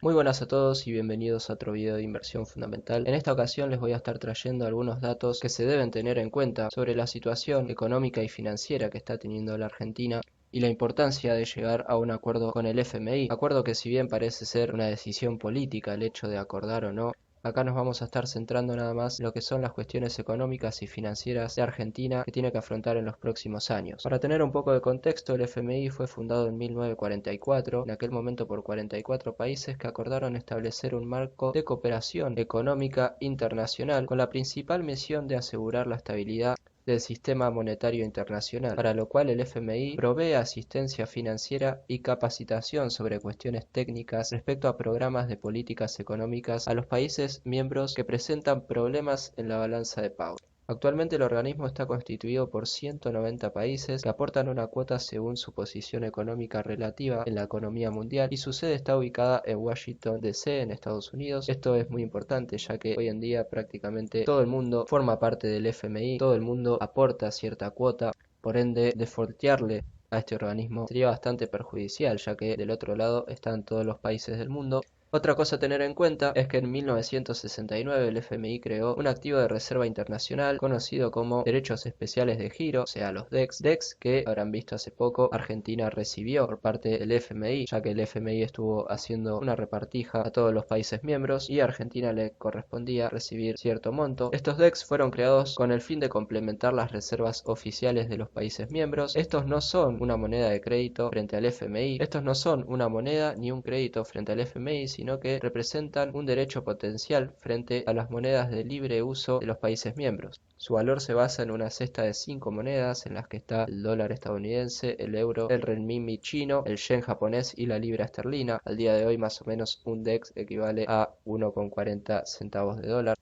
Muy buenas a todos y bienvenidos a otro video de inversión fundamental. En esta ocasión les voy a estar trayendo algunos datos que se deben tener en cuenta sobre la situación económica y financiera que está teniendo la Argentina y la importancia de llegar a un acuerdo con el FMI, acuerdo que si bien parece ser una decisión política el hecho de acordar o no, acá nos vamos a estar centrando nada más en lo que son las cuestiones económicas y financieras de Argentina que tiene que afrontar en los próximos años. Para tener un poco de contexto, el FMI fue fundado en 1944, en aquel momento por 44 países que acordaron establecer un marco de cooperación económica internacional con la principal misión de asegurar la estabilidad del sistema monetario internacional, para lo cual el FMI provee asistencia financiera y capacitación sobre cuestiones técnicas respecto a programas de políticas económicas a los países miembros que presentan problemas en la balanza de pagos. Actualmente el organismo está constituido por 190 países que aportan una cuota según su posición económica relativa en la economía mundial y su sede está ubicada en Washington DC, en Estados Unidos. Esto es muy importante ya que hoy en día prácticamente todo el mundo forma parte del FMI, todo el mundo aporta cierta cuota, por ende defaultearle a este organismo sería bastante perjudicial ya que del otro lado están todos los países del mundo. Otra cosa a tener en cuenta es que en 1969 el FMI creó un activo de reserva internacional conocido como Derechos Especiales de Giro, o sea los DEX que habrán visto hace poco Argentina recibió por parte del FMI, ya que el FMI estuvo haciendo una repartija a todos los países miembros y a Argentina le correspondía recibir cierto monto. Estos DEX fueron creados con el fin de complementar las reservas oficiales de los países miembros. Estos no son una moneda de crédito frente al FMI, estos no son una moneda ni un crédito frente al FMI, sino que representan un derecho potencial frente a las monedas de libre uso de los países miembros. Su valor se basa en una cesta de 5 monedas en las que está el dólar estadounidense, el euro, el renminbi chino, el yen japonés y la libra esterlina. Al día de hoy más o menos un DEX equivale a 1,40 centavos de dólar.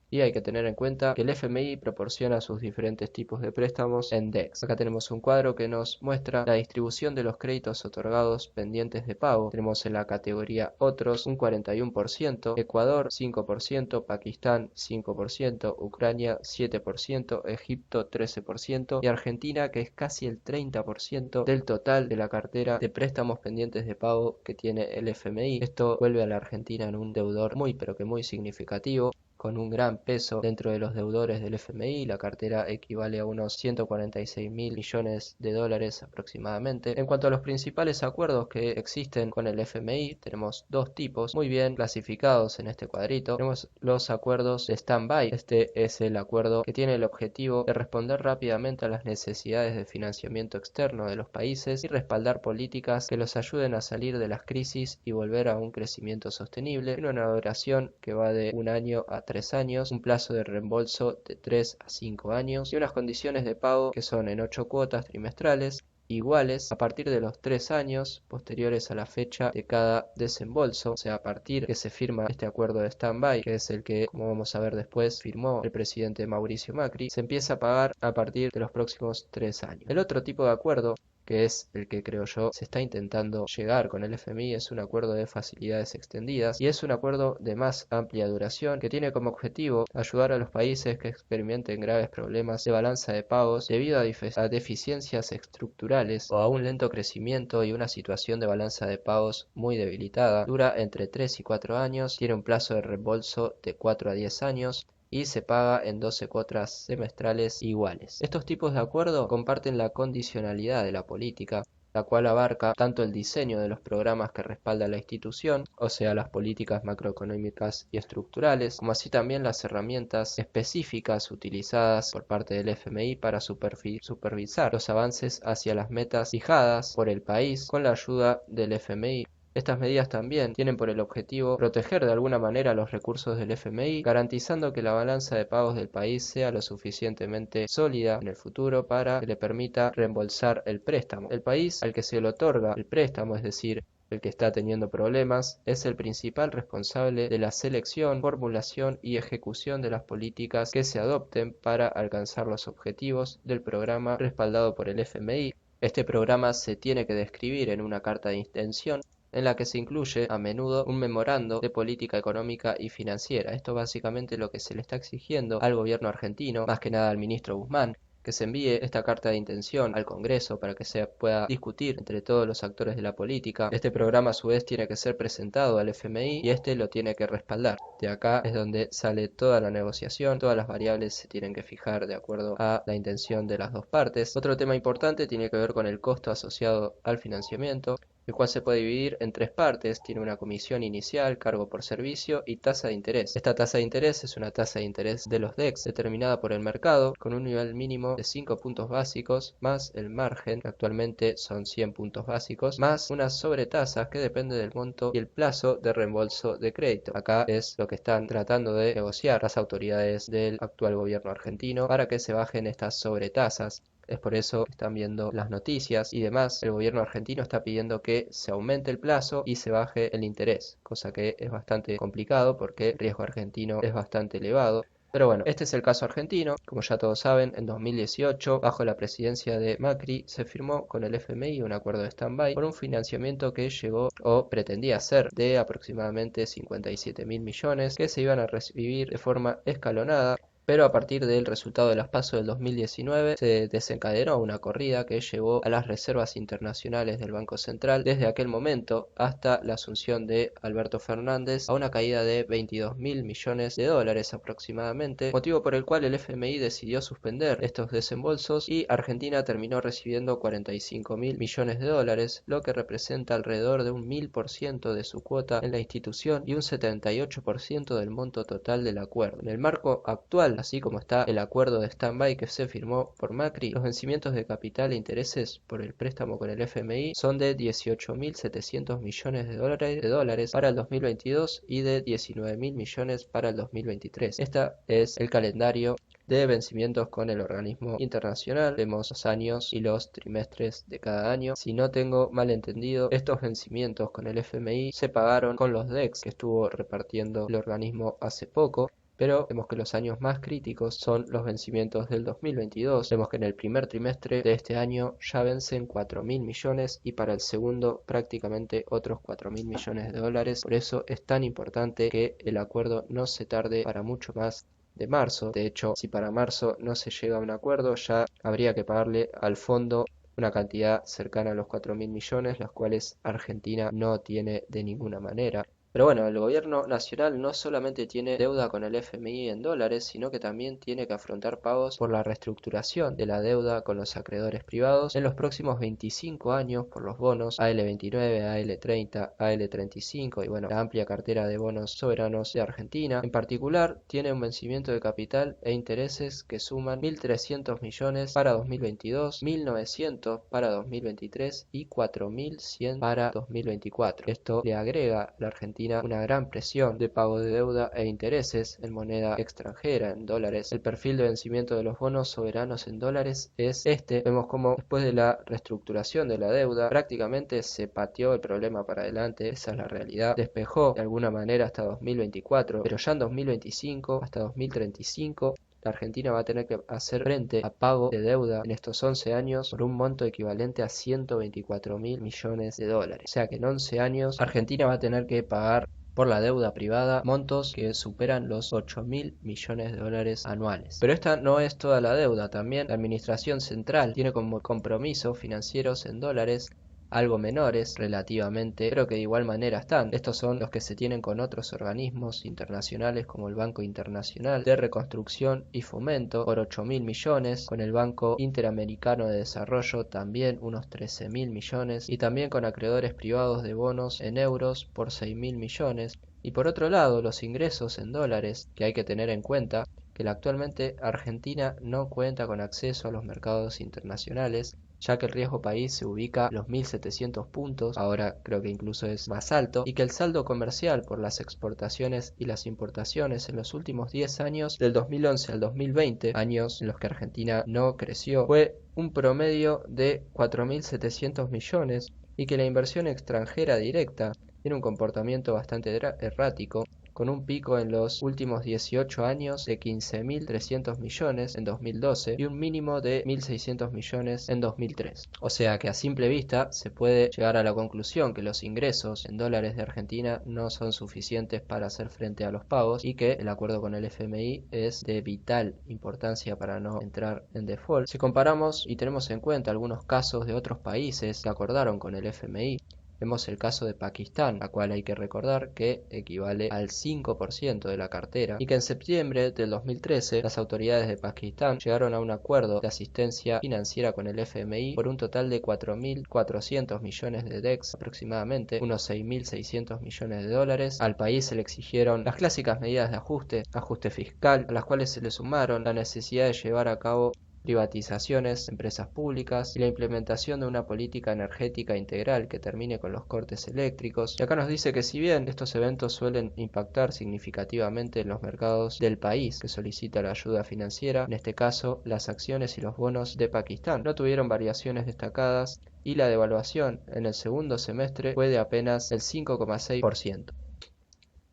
Y hay que tener en cuenta que el FMI proporciona sus diferentes tipos de préstamos en DEX. Acá tenemos un cuadro que nos muestra la distribución de los créditos otorgados pendientes de pago. Tenemos en la categoría Otros un 41%, Ecuador 5%, Pakistán 5%, Ucrania 7%, Egipto 13% y Argentina, que es casi el 30% del total de la cartera de préstamos pendientes de pago que tiene el FMI. Esto vuelve a la Argentina en un deudor muy pero que muy significativo, con un gran peso dentro de los deudores del FMI. La cartera equivale a unos 146 mil millones de dólares aproximadamente. En cuanto a los principales acuerdos que existen con el FMI, tenemos dos tipos muy bien clasificados en este cuadrito. Tenemos los acuerdos de stand-by. Este es el acuerdo que tiene el objetivo de responder rápidamente a las necesidades de financiamiento externo de los países y respaldar políticas que los ayuden a salir de las crisis y volver a un crecimiento sostenible. Tiene una duración que va de un año a 3 años, un plazo de reembolso de 3 a 5 años y unas condiciones de pago que son en 8 cuotas trimestrales iguales a partir de los 3 años posteriores a la fecha de cada desembolso, o sea, a partir que se firma este acuerdo de stand-by, que es el que, como vamos a ver después, firmó el presidente Mauricio Macri, se empieza a pagar a partir de los próximos 3 años. El otro tipo de acuerdo, que es el que creo yo se está intentando llegar con el FMI, es un acuerdo de facilidades extendidas y es un acuerdo de más amplia duración que tiene como objetivo ayudar a los países que experimenten graves problemas de balanza de pagos debido a deficiencias estructurales o a un lento crecimiento y una situación de balanza de pagos muy debilitada. Dura entre 3 y 4 años, tiene un plazo de reembolso de 4 a 10 años y se paga en 12 cuotas semestrales iguales. Estos tipos de acuerdo comparten la condicionalidad de la política, la cual abarca tanto el diseño de los programas que respalda la institución, o sea, las políticas macroeconómicas y estructurales, como así también las herramientas específicas utilizadas por parte del FMI para supervisar los avances hacia las metas fijadas por el país con la ayuda del FMI. Estas medidas también tienen por el objetivo proteger de alguna manera los recursos del FMI, garantizando que la balanza de pagos del país sea lo suficientemente sólida en el futuro para que le permita reembolsar el préstamo. El país al que se le otorga el préstamo, es decir, el que está teniendo problemas, es el principal responsable de la selección, formulación y ejecución de las políticas que se adopten para alcanzar los objetivos del programa respaldado por el FMI. Este programa se tiene que describir en una carta de intención en la que se incluye a menudo un memorando de política económica y financiera. Esto básicamente lo que se le está exigiendo al gobierno argentino, más que nada al ministro Guzmán, que se envíe esta carta de intención al Congreso para que se pueda discutir entre todos los actores de la política. Este programa a su vez tiene que ser presentado al FMI y este lo tiene que respaldar. De acá es donde sale toda la negociación, todas las variables se tienen que fijar de acuerdo a la intención de las dos partes. Otro tema importante tiene que ver con el costo asociado al financiamiento, el cual se puede dividir en tres partes. Tiene una comisión inicial, cargo por servicio y tasa de interés. Esta tasa de interés es una tasa de interés de los DEX determinada por el mercado con un nivel mínimo de 5 puntos básicos más el margen, que actualmente son 100 puntos básicos, más una sobretasa que depende del monto y el plazo de reembolso de crédito. Acá es lo que están tratando de negociar las autoridades del actual gobierno argentino para que se bajen estas sobretasas. Es por eso que están viendo las noticias y demás. El gobierno argentino está pidiendo que se aumente el plazo y se baje el interés, cosa que es bastante complicado porque el riesgo argentino es bastante elevado. Pero bueno, este es el caso argentino. Como ya todos saben, en 2018, bajo la presidencia de Macri, se firmó con el FMI un acuerdo de stand-by por un financiamiento que llegó o pretendía ser de aproximadamente 57.000 millones que se iban a recibir de forma escalonada. Pero a partir del resultado de las PASO del 2019 se desencadenó una corrida que llevó a las reservas internacionales del Banco Central desde aquel momento hasta la asunción de Alberto Fernández a una caída de 22.000 millones de dólares aproximadamente, motivo por el cual el FMI decidió suspender estos desembolsos y Argentina terminó recibiendo 45.000 millones de dólares, lo que representa alrededor de un 1000% de su cuota en la institución y un 78% del monto total del acuerdo. En el marco actual, así como está el acuerdo de stand-by que se firmó por Macri, los vencimientos de capital e intereses por el préstamo con el FMI son de 18.700 millones de dólares para el 2022 y de 19.000 millones para el 2023. Este es el calendario de vencimientos con el organismo internacional. Vemos los años y los trimestres de cada año. Si no tengo mal entendido, estos vencimientos con el FMI se pagaron con los DEX que estuvo repartiendo el organismo hace poco. Pero vemos que los años más críticos son los vencimientos del 2022. Vemos que en el primer trimestre de este año ya vencen 4.000 millones y para el segundo prácticamente otros 4.000 millones de dólares. Por eso es tan importante que el acuerdo no se tarde para mucho más de marzo. De hecho, si para marzo no se llega a un acuerdo, ya habría que pagarle al fondo una cantidad cercana a los 4.000 millones, las cuales Argentina no tiene de ninguna manera. Pero bueno, el gobierno nacional no solamente tiene deuda con el FMI en dólares, sino que también tiene que afrontar pagos por la reestructuración de la deuda con los acreedores privados en los próximos 25 años por los bonos AL29, AL30, AL35 y bueno, la amplia cartera de bonos soberanos de Argentina. En particular, tiene un vencimiento de capital e intereses que suman 1.300 millones para 2022, 1.900 para 2023 y 4.100 para 2024. Esto le agrega a la Argentina una gran presión de pago de deuda e intereses en moneda extranjera, en dólares. El perfil de vencimiento de los bonos soberanos en dólares es este. Vemos como después de la reestructuración de la deuda prácticamente se pateó el problema para adelante, esa es la realidad. Despejó de alguna manera hasta 2024, pero ya en 2025 hasta 2035 la Argentina va a tener que hacer frente a pago de deuda en estos 11 años por un monto equivalente a 124.000 millones de dólares. O sea que en 11 años Argentina va a tener que pagar por la deuda privada montos que superan los 8.000 millones de dólares anuales. Pero esta no es toda la deuda, también la administración central tiene como compromisos financieros en dólares algo menores relativamente, pero que de igual manera están. Estos son los que se tienen con otros organismos internacionales como el Banco Internacional de Reconstrucción y Fomento por 8.000 millones, con el Banco Interamericano de Desarrollo también unos 13.000 millones y también con acreedores privados de bonos en euros por 6.000 millones. Y por otro lado, los ingresos en dólares, que hay que tener en cuenta que actualmente Argentina no cuenta con acceso a los mercados internacionales, ya que el riesgo país se ubica a los 1.700 puntos, ahora creo que incluso es más alto, y que el saldo comercial por las exportaciones y las importaciones en los últimos 10 años, del 2011 al 2020, años en los que Argentina no creció, fue un promedio de 4.700 millones, y que la inversión extranjera directa tiene un comportamiento bastante errático, con un pico en los últimos 18 años de 15.300 millones en 2012 y un mínimo de 1.600 millones en 2003. O sea que a simple vista se puede llegar a la conclusión que los ingresos en dólares de Argentina no son suficientes para hacer frente a los pagos y que el acuerdo con el FMI es de vital importancia para no entrar en default. Si comparamos y tenemos en cuenta algunos casos de otros países que acordaron con el FMI, vemos el caso de Pakistán, la cual hay que recordar que equivale al 5% de la cartera, y que en septiembre del 2013 las autoridades de Pakistán llegaron a un acuerdo de asistencia financiera con el FMI por un total de 4.400 millones de DEX, aproximadamente unos 6.600 millones de dólares. Al país se le exigieron las clásicas medidas de ajuste fiscal, a las cuales se le sumaron la necesidad de llevar a cabo privatizaciones, empresas públicas y la implementación de una política energética integral que termine con los cortes eléctricos. Y acá nos dice que si bien estos eventos suelen impactar significativamente en los mercados del país que solicita la ayuda financiera, en este caso las acciones y los bonos de Pakistán no tuvieron variaciones destacadas y la devaluación en el segundo semestre fue de apenas el 5,6%.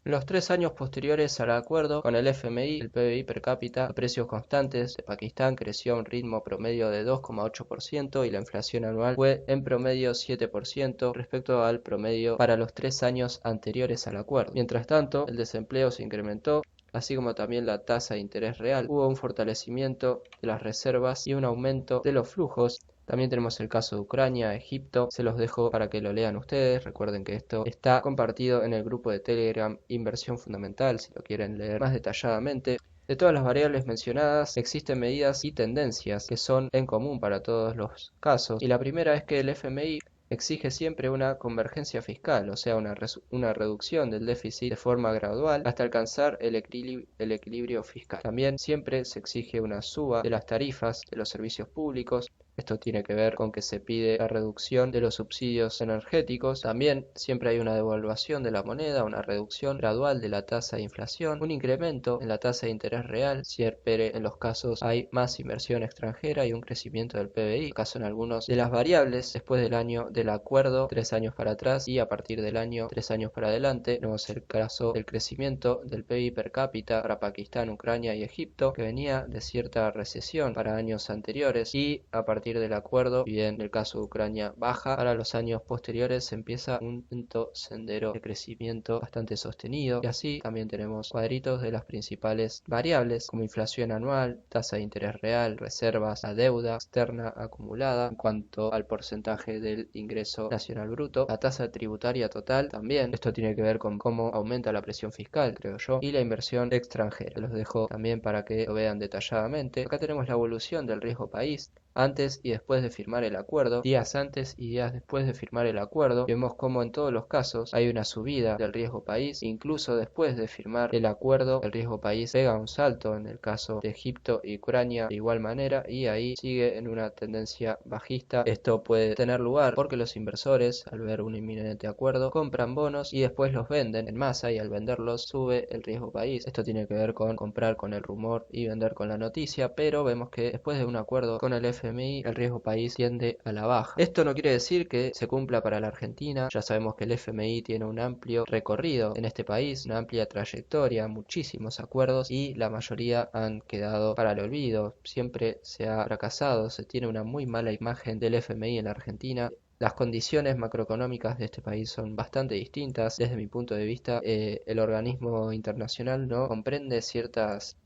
En los 3 años posteriores al acuerdo con el FMI, el PBI per cápita a precios constantes de Pakistán creció a un ritmo promedio de 2,8% y la inflación anual fue en promedio 7% respecto al promedio para los 3 años anteriores al acuerdo. Mientras tanto, el desempleo se incrementó, así como también la tasa de interés real. Hubo un fortalecimiento de las reservas y un aumento de los flujos. También tenemos el caso de Ucrania, Egipto, se los dejo para que lo lean ustedes. Recuerden que esto está compartido en el grupo de Telegram Inversión Fundamental, si lo quieren leer más detalladamente. De todas las variables mencionadas, existen medidas y tendencias que son en común para todos los casos. Y la primera es que el FMI exige siempre una convergencia fiscal, o sea, una reducción del déficit de forma gradual hasta alcanzar el equilibrio fiscal. También siempre se exige una suba de las tarifas de los servicios públicos. Esto tiene que ver con que se pide la reducción de los subsidios energéticos. También siempre hay una devaluación de la moneda, una reducción gradual de la tasa de inflación, un incremento en la tasa de interés real, siempre en los casos hay más inversión extranjera y un crecimiento del PBI. Acaso en algunos de las variables, después del año del acuerdo, 3 años para atrás y a partir del año 3 años para adelante, tenemos el caso del crecimiento del PBI per cápita para Pakistán, Ucrania y Egipto, que venía de cierta recesión para años anteriores y a partir del acuerdo, bien el caso de Ucrania baja, para los años posteriores se empieza un lento sendero de crecimiento bastante sostenido y así también tenemos cuadritos de las principales variables como inflación anual, tasa de interés real, reservas, la deuda externa acumulada en cuanto al porcentaje del ingreso nacional bruto, la tasa tributaria total también, esto tiene que ver con cómo aumenta la presión fiscal, creo yo, y la inversión extranjera. Los dejo también para que lo vean detalladamente. Acá tenemos la evolución del riesgo país antes y después de firmar el acuerdo, días antes y días después de firmar el acuerdo. Vemos como en todos los casos hay una subida del riesgo país, incluso después de firmar el acuerdo el riesgo país pega un salto en el caso de Egipto y Ucrania de igual manera y ahí sigue en una tendencia bajista. Esto puede tener lugar porque los inversores al ver un inminente acuerdo compran bonos y después los venden en masa y al venderlos sube el riesgo país. Esto tiene que ver con comprar con el rumor y vender con la noticia, pero vemos que después de un acuerdo con el FMI el riesgo país tiende a la baja. Esto no quiere decir que se cumpla para la Argentina. Ya sabemos que el FMI tiene un amplio recorrido en este país, una amplia trayectoria, muchísimos acuerdos y la mayoría han quedado para el olvido. Siempre se ha fracasado, se tiene una muy mala imagen del FMI en la Argentina. Las condiciones macroeconómicas de este país son bastante distintas. Desde mi punto de vista, el organismo internacional no comprende ciertos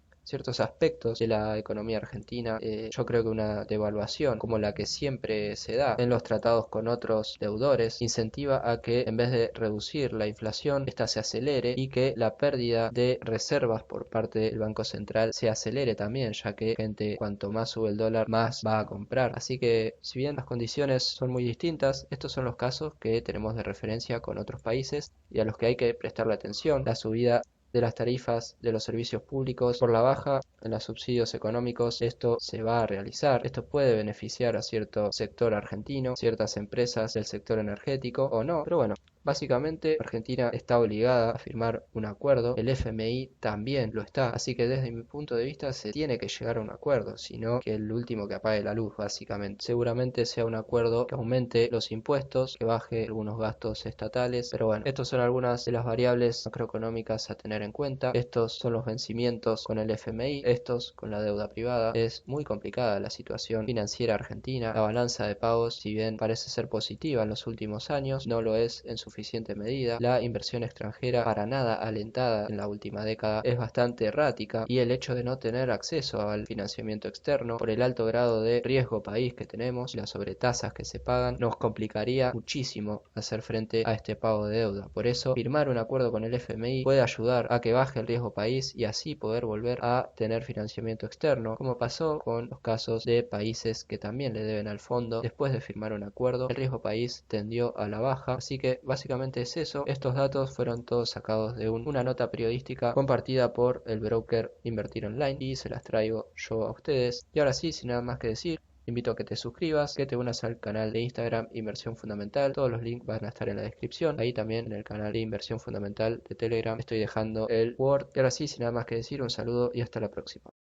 aspectos de la economía argentina. Yo creo que una devaluación como la que siempre se da en los tratados con otros deudores incentiva a que en vez de reducir la inflación, esta se acelere y que la pérdida de reservas por parte del Banco Central se acelere también, ya que cuanto más sube el dólar más va a comprar. Así que si bien las condiciones son muy distintas, estos son los casos que tenemos de referencia con otros países y a los que hay que prestarle atención. La subida de las tarifas de los servicios públicos por la baja en los subsidios económicos esto se va a realizar. Esto puede beneficiar a cierto sector argentino, ciertas empresas del sector energético o no, pero bueno. Básicamente, Argentina está obligada a firmar un acuerdo, el FMI también lo está, así que desde mi punto de vista se tiene que llegar a un acuerdo, sino que el último que apague la luz, básicamente. Seguramente sea un acuerdo que aumente los impuestos, que baje algunos gastos estatales, pero bueno, estos son algunas de las variables macroeconómicas a tener en cuenta. Estos son los vencimientos con el FMI, estos con la deuda privada. Es muy complicada la situación financiera argentina, la balanza de pagos, si bien parece ser positiva en los últimos años, no lo es en suficiente medida. La inversión extranjera, para nada alentada en la última década, es bastante errática, y el hecho de no tener acceso al financiamiento externo por el alto grado de riesgo país que tenemos y las sobretasas que se pagan, nos complicaría muchísimo hacer frente a este pago de deuda. Por eso, firmar un acuerdo con el FMI puede ayudar a que baje el riesgo país y así poder volver a tener financiamiento externo, como pasó con los casos de países que también le deben al fondo. Después de firmar un acuerdo, el riesgo país tendió a la baja, así que básicamente es eso. Estos datos fueron todos sacados de una nota periodística compartida por el broker Invertir Online y se las traigo yo a ustedes. Y ahora sí, sin nada más que decir, invito a que te suscribas, que te unas al canal de Instagram Inversión Fundamental. Todos los links van a estar en la descripción. Ahí también en el canal de Inversión Fundamental de Telegram estoy dejando el Word. Y ahora sí, sin nada más que decir, un saludo y hasta la próxima.